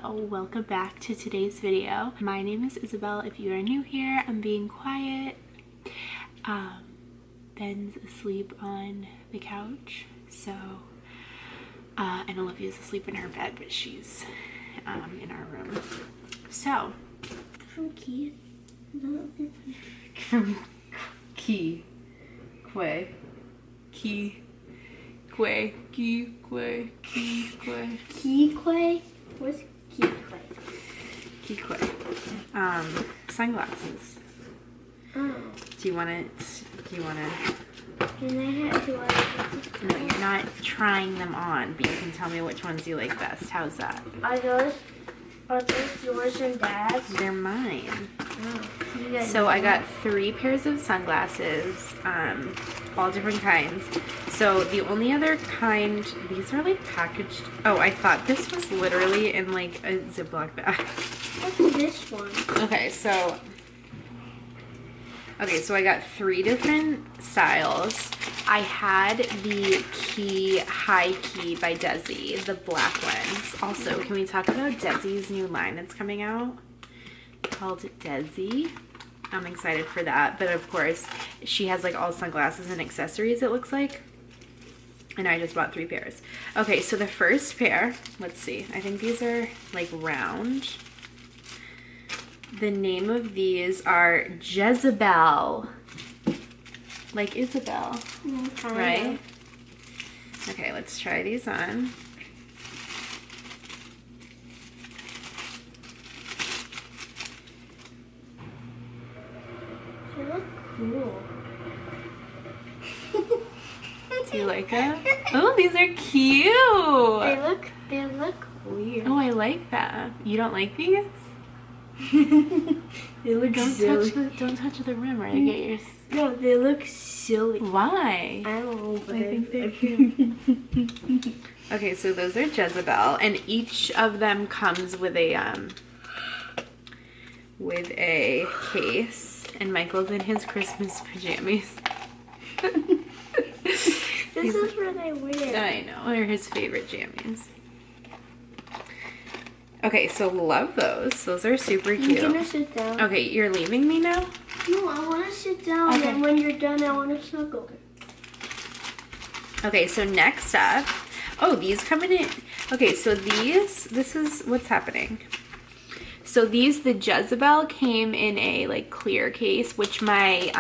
Hello, welcome back to today's video. My name is Isabel. If you are new here, I'm being quiet. Ben's asleep on the couch, so and Olivia's asleep in her bed, but she's in our room. So from QUAY. QUAY. What's QUAY? QUAY. Sunglasses. Oh. Do you want to? Can I have to No, you're not trying them on, but you can tell me which ones you like best. How's that? Are those yours and Dad's? They're mine. Oh. So I got 3 pairs of sunglasses, all different kinds. So the only other kind, these are like packaged. Oh, I thought this was literally in like a Ziploc bag. What's this one? Okay, so I got 3 different styles. I had the High Key by Desi, the black ones. Also, can we talk about Desi's new line that's coming out? Called Desi. I'm excited for that, but of course she has like all sunglasses and accessories, it looks like, and I just bought 3 pairs. Okay, so the first pair, let's see, I think these are like round. The name of these are Jezebel, like Isabel, right? Okay, let's try these on. They look cool. Do you like them? Oh, these are cute. They look weird. Oh, I like that. You don't like these? They look silly. Don't touch the rim or I get your... No, they look silly. Why? I don't know, but I think they're cute. Okay, so those are Jezebel, and each of them comes with a case, and Michael's in his Christmas pajamas. This is what I wear. I know, they're his favorite jammies. Okay, so love those. Those are super cute. I'm gonna sit down. Okay, you're leaving me now? No, I want to sit down, Okay. and when you're done, I want to snuggle. Okay, so next up, oh, these come in it. Okay, so this is what's happening. So the Jezebel came in a like clear case, which my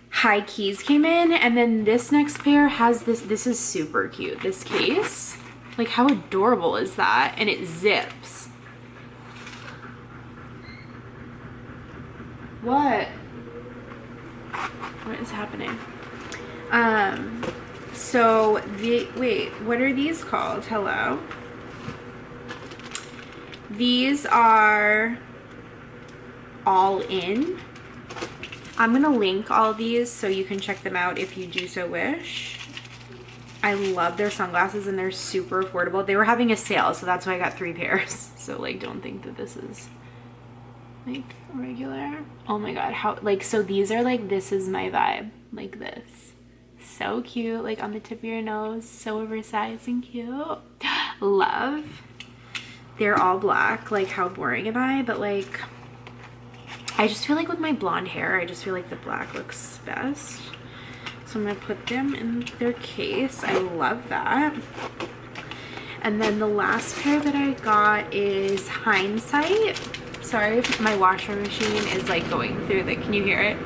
High Keys came in, and then this next pair has this is super cute, this case. Like, how adorable is that? And it zips. What is happening? So wait, what are these called? Hello? These are all in. I'm gonna link all these so you can check them out if you do so wish. I love their sunglasses and they're super affordable. They were having a sale, so that's why I got 3 pairs. So like, don't think that this is like regular. Oh my god, how, like, so these are like, this is my vibe, like this. So cute, like on the tip of your nose, so oversized and cute. Love. They're all black. Like, how boring am I? But like, I just feel like with my blonde hair, I just feel like the black looks best. So I'm gonna put them in their case. I love that. And then the last pair that I got is Hindsight. Sorry if my washer machine is like going through the, can you hear it?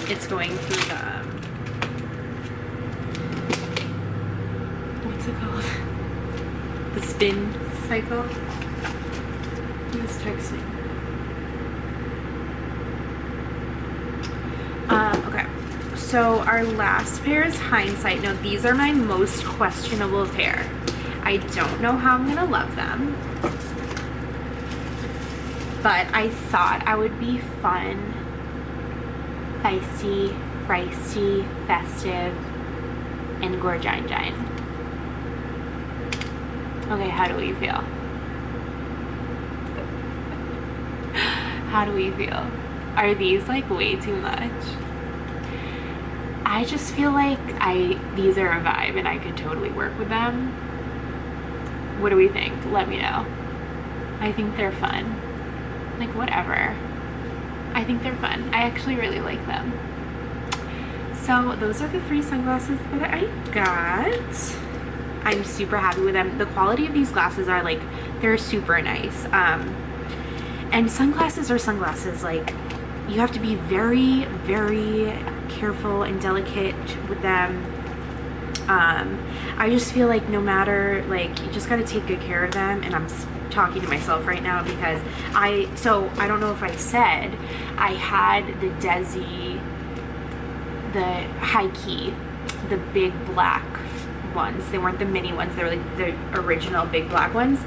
It's going through the, what's it called? The spin cycle. Who's texting? Okay. So our last pair is Hindsight. Now these are my most questionable pair. I don't know how I'm gonna love them, but I thought I would be fun, feisty, feisty, festive, and gorgine. Okay, how do we feel? How do we feel? Are these like way too much? I just feel like these are a vibe and I could totally work with them. What do we think? Let me know. I think they're fun. Like, whatever. I think they're fun. I actually really like them. So those are the 3 sunglasses that I got. I'm super happy with them. The quality of these glasses are like, they're super nice. And sunglasses are sunglasses. Like, you have to be very, very careful and delicate with them. I just feel like no matter, like, you just gotta take good care of them. And I'm talking to myself right now because I don't know if I said, I had the Desi, the high key, the big black ones. They weren't the mini ones, they were like the original big black ones,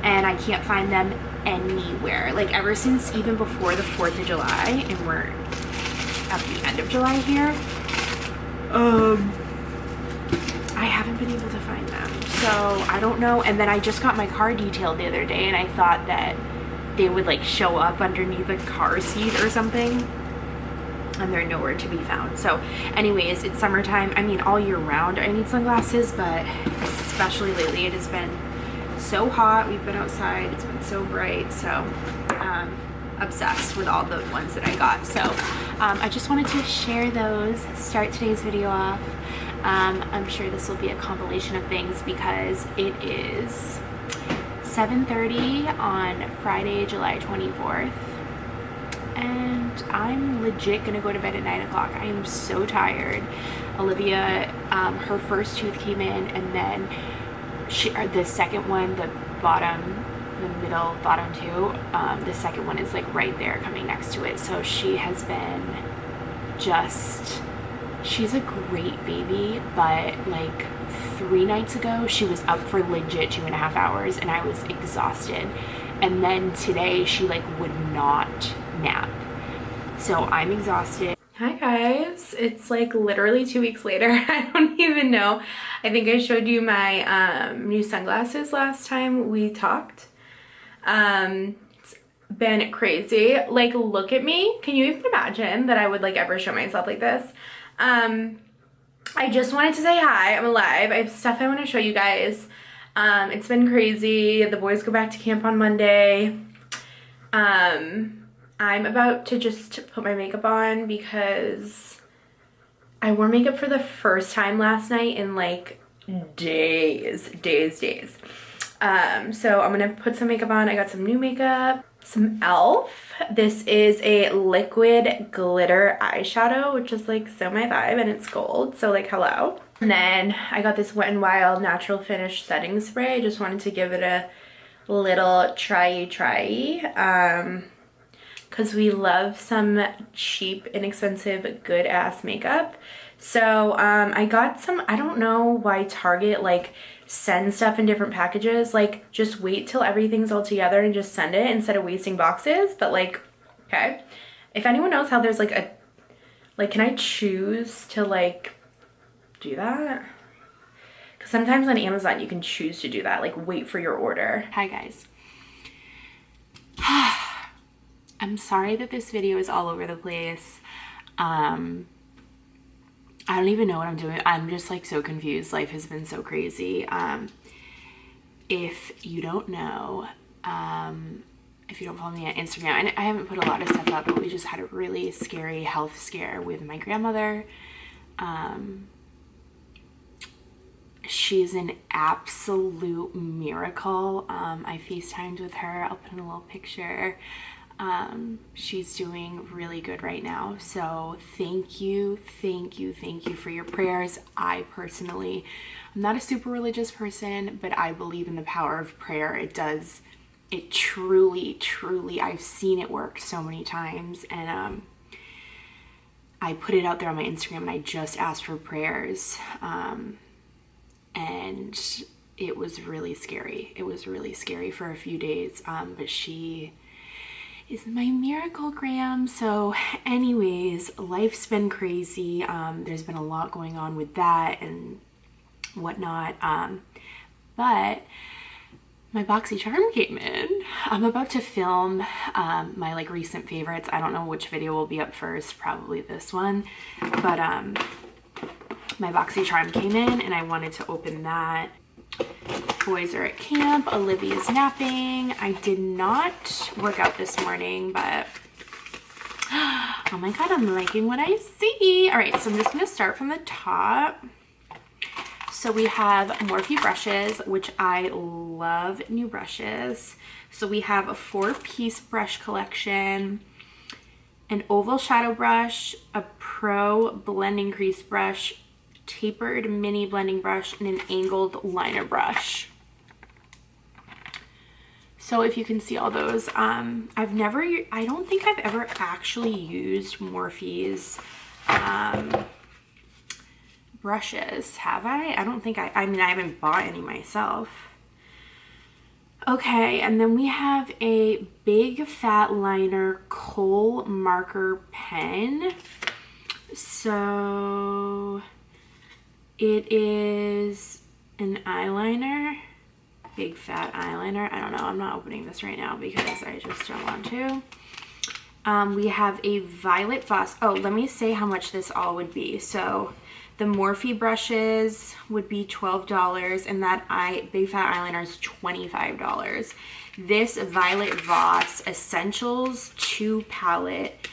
and I can't find them anywhere. Like, ever since even before the 4th of July, and we're at the end of July here, I haven't been able to find them. So I don't know. And then I just got my car detailed the other day, and I thought that they would like show up underneath a car seat or something, and they're nowhere to be found. So anyways, it's summertime. I mean, all year round I need sunglasses, but especially lately it has been so hot. We've been outside, it's been so bright. So obsessed with all the ones that I got. So I just wanted to share those, start today's video off. I'm sure this will be a compilation of things because it is 7:30 on Friday, July 24th. And I'm legit gonna go to bed at 9 o'clock. I am so tired. Olivia, her first tooth came in, and then the second one, the middle bottom two, the second one is like right there coming next to it. So she has been she's a great baby, but like 3 nights ago she was up for legit 2.5 hours and I was exhausted. And then today she like would not nap. So I'm exhausted. Hi guys, it's like literally 2 weeks later. I don't even know. I think I showed you my new sunglasses last time we talked. It's been crazy. Like, look at me. Can you even imagine that I would like ever show myself like this? I just wanted to say hi. I'm alive. I have stuff I want to show you guys. It's been crazy. The boys go back to camp on Monday. I'm about to just put my makeup on because I wore makeup for the first time last night in like days. So I'm gonna put some makeup on. I got some new makeup, some e.l.f. This is a liquid glitter eyeshadow, which is like so my vibe, and it's gold, so like hello. And then I got this Wet n Wild natural finish setting spray. I just wanted to give it a little try because we love some cheap, inexpensive, good ass makeup. So I got some, I don't know why Target like sends stuff in different packages. Like, just wait till everything's all together and just send it instead of wasting boxes. But like, okay, if anyone knows how there's like a, like, can I choose to like do that? Because sometimes on Amazon you can choose to do that, like wait for your order. Hi guys. I'm sorry that this video is all over the place. I don't even know what I'm doing. I'm just like so confused. Life has been so crazy. If you don't know, if you don't follow me on Instagram, and I haven't put a lot of stuff up, but we just had a really scary health scare with my grandmother. She's an absolute miracle. I FaceTimed with her. I'll put in a little picture. She's doing really good right now. So thank you for your prayers. I personally, I'm not a super religious person, but I believe in the power of prayer. It truly, I've seen it work so many times. And I put it out there on my Instagram and I just asked for prayers. And it was really scary. It was really scary for a few days. But she is my miracle gram. So anyways, life's been crazy. There's been a lot going on with that and whatnot. But my BoxyCharm came in. I'm about to film my like recent favorites. I don't know which video will be up first, probably this one. But my BoxyCharm came in and I wanted to open that. boys are at camp. Olivia's napping. I did not work out this morning, but oh my god, I'm liking what I see. All right, so I'm just gonna start from the top. So we have Morphe brushes, which I love new brushes. So we have a 4-piece brush collection, an oval shadow brush, a pro blending crease brush, tapered mini blending brush, and an angled liner brush. So if you can see all those, I don't think I've ever actually used Morphe's brushes, have I? I don't think I mean, I haven't bought any myself. Okay, and then we have a big fat liner kohl marker pen. So it is an eyeliner, big fat eyeliner. I don't know, I'm not opening this right now because I just don't want to. We have a Violet Voss. Oh, let me say how much this all would be. So the Morphe brushes would be $12, and that big fat eyeliner is $25. This Violet Voss Essentials 2 palette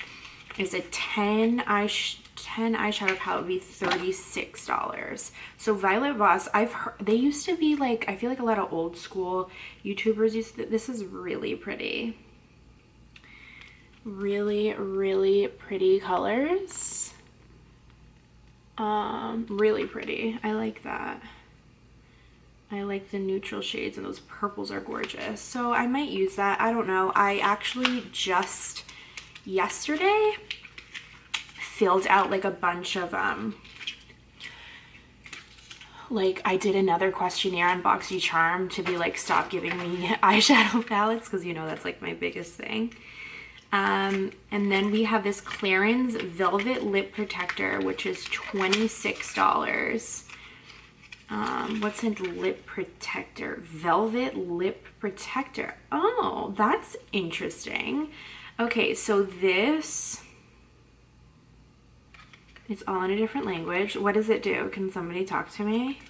is a 10 eyeshadow palette, would be $36. So Violet Voss, I've heard they used to be like, I feel like a lot of old school YouTubers used to, this is really pretty. Really, really pretty colors. Really pretty. I like that. I like the neutral shades, and those purples are gorgeous. So I might use that. I don't know. I actually just yesterday filled out like a bunch of like I did another questionnaire on BoxyCharm to be like, stop giving me eyeshadow palettes, because you know that's like my biggest thing. And then we have this Clarins Velvet Lip Protector, which is $26. What's a lip protector? Velvet Lip Protector. Oh, that's interesting. Okay, so this, it's all in a different language. What does it do? Can somebody talk to me?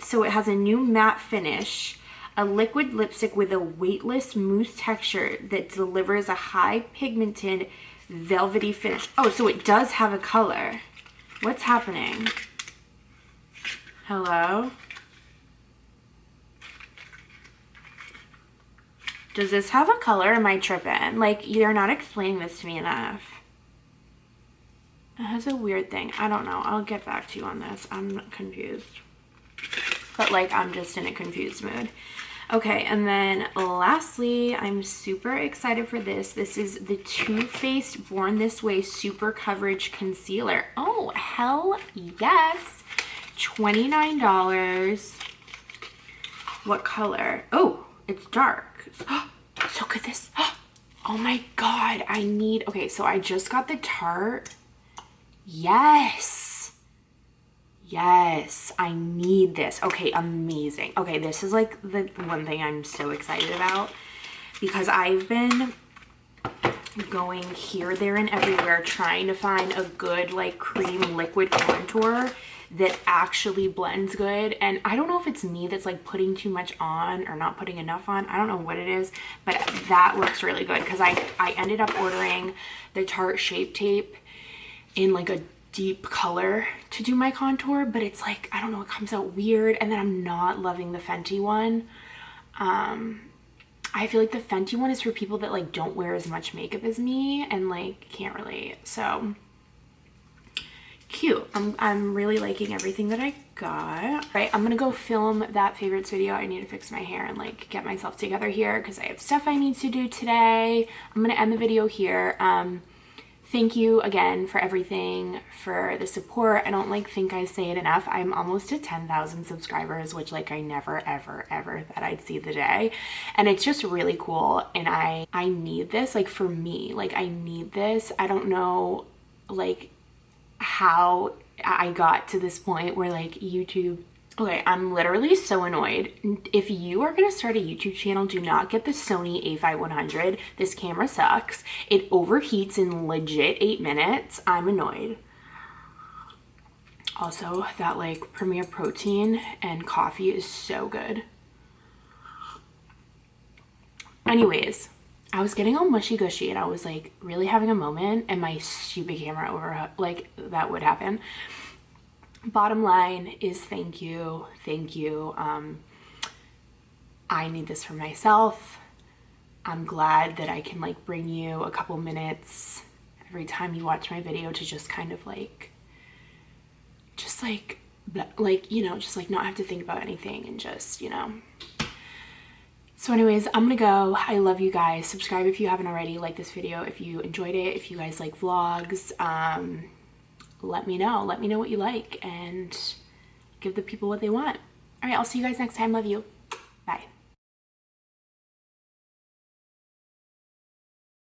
So it has a new matte finish, a liquid lipstick with a weightless mousse texture that delivers a high pigmented velvety finish. Oh, so it does have a color. What's happening? Hello? Does this have a color? Am I tripping? Like, they're not explaining this to me enough. It has a weird thing. I don't know. I'll get back to you on this. I'm confused. But like, I'm just in a confused mood. Okay, and then lastly, I'm super excited for this. This is the Too Faced Born This Way Super Coverage Concealer. Oh, hell yes. $29. What color? Oh, it's dark. So could this, oh my God, I need, okay, so I just got the Tarte. Yes. Yes, I need this. Okay, amazing. Okay, this is like the one thing I'm so excited about, because I've been going here, there, and everywhere trying to find a good like cream liquid contour that actually blends good. And I don't know if it's me that's like putting too much on or not putting enough on. I don't know what it is, but that looks really good, because I ended up ordering the Tarte Shape Tape in like a deep color to do my contour, but it's like, I don't know, it comes out weird. And then I'm not loving the Fenty one. I feel like the Fenty one is for people that like don't wear as much makeup as me and like can't relate. So cute. I'm really liking everything that I got. Right, I'm gonna go film that favorites video. I need to fix my hair and like get myself together here because I have stuff I need to do today. I'm gonna end the video here. Thank you again for everything, for the support. I don't like think I say it enough. I'm almost at 10,000 subscribers, which like I never ever thought I'd see the day. And it's just really cool, and I need this, like for me, like I need this. I don't know like how I got to this point where like YouTube, okay, I'm literally so annoyed. If you are going to start a YouTube channel, do not get the Sony a5100. This camera sucks. It overheats in legit 8 minutes. I'm annoyed. Also, that like Premier Protein and coffee is so good. Anyways, I was getting all mushy gushy and I was like really having a moment, and my stupid camera over, like that would happen. Bottom line is thank you. I need this for myself. I'm glad that I can like bring you a couple minutes every time you watch my video to just kind of like, you know, just like not have to think about anything and just, you know. So anyways, I'm gonna go. I love you guys. Subscribe if you haven't already. Like this video if you enjoyed it. If you guys like vlogs, let me know. Let me know what you like and give the people what they want. All right, I'll see you guys next time. Love you. Bye.